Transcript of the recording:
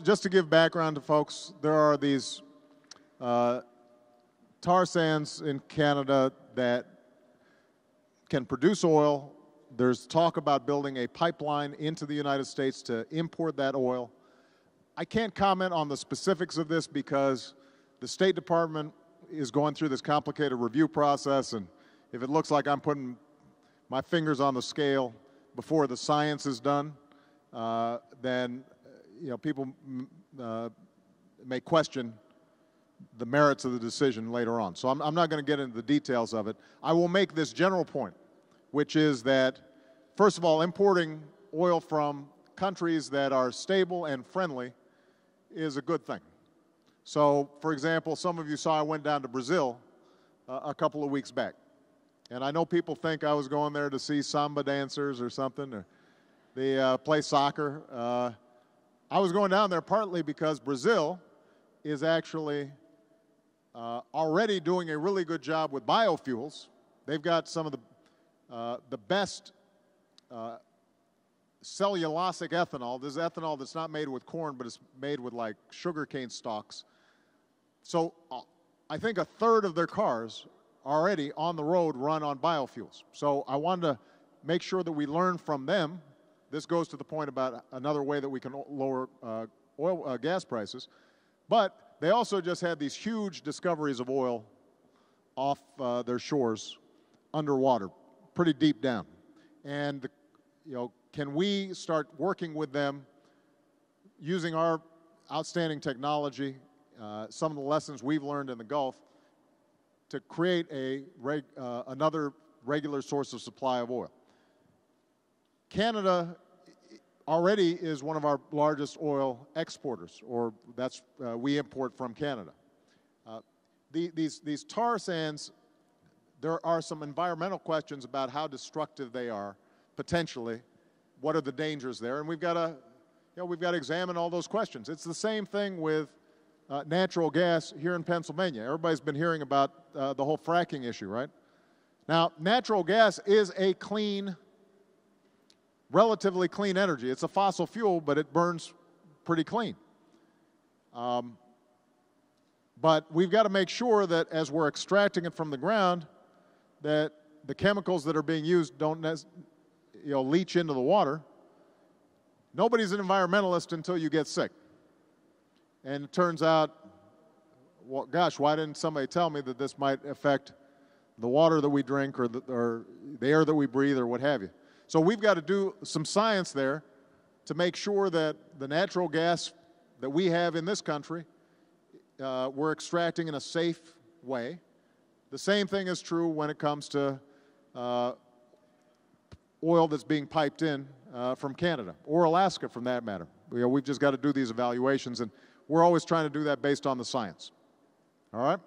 Just to give background to folks, there are these tar sands in Canada that can produce oil. There's talk about building a pipeline into the United States to import that oil. I can't comment on the specifics of this because the State Department is going through this complicated review process, and if it looks like I'm putting my fingers on the scale before the science is done, then people may question the merits of the decision later on. So I'm not going to get into the details of it. I will make this general point, which is that, first of all, importing oil from countries that are stable and friendly is a good thing. So, for example, some of you saw I went down to Brazil a couple of weeks back. And I know people think I was going there to see samba dancers or something, or they play soccer. I was going down there partly because Brazil is actually already doing a really good job with biofuels. They've got some of the best cellulosic ethanol. This is ethanol that's not made with corn, but it's made with like sugarcane stalks. So I think a third of their cars already on the road run on biofuels. So I wanted to make sure that we learn from them. This goes to the point about another way that we can lower gas prices. But they also just had these huge discoveries of oil off their shores underwater, pretty deep down. And can we start working with them using our outstanding technology, some of the lessons we've learned in the Gulf, to create another regular source of supply of oil? Canada already is one of our largest oil exporters, or we import from Canada. These tar sands, there are some environmental questions about how destructive they are potentially. What are the dangers there? And we've got to examine all those questions. It's the same thing with natural gas here in Pennsylvania. Everybody's been hearing about the whole fracking issue, right? Now, natural gas is a relatively clean energy. It's a fossil fuel, but it burns pretty clean. But we've got to make sure that as we're extracting it from the ground, that the chemicals that are being used don't leach into the water. Nobody's an environmentalist until you get sick. And it turns out, well, gosh, why didn't somebody tell me that this might affect the water that we drink or the air that we breathe or what have you? So we've got to do some science there to make sure that the natural gas that we have in this country, we're extracting in a safe way. The same thing is true when it comes to oil that's being piped in from Canada, or Alaska for that matter. We've just got to do these evaluations, and we're always trying to do that based on the science. All right?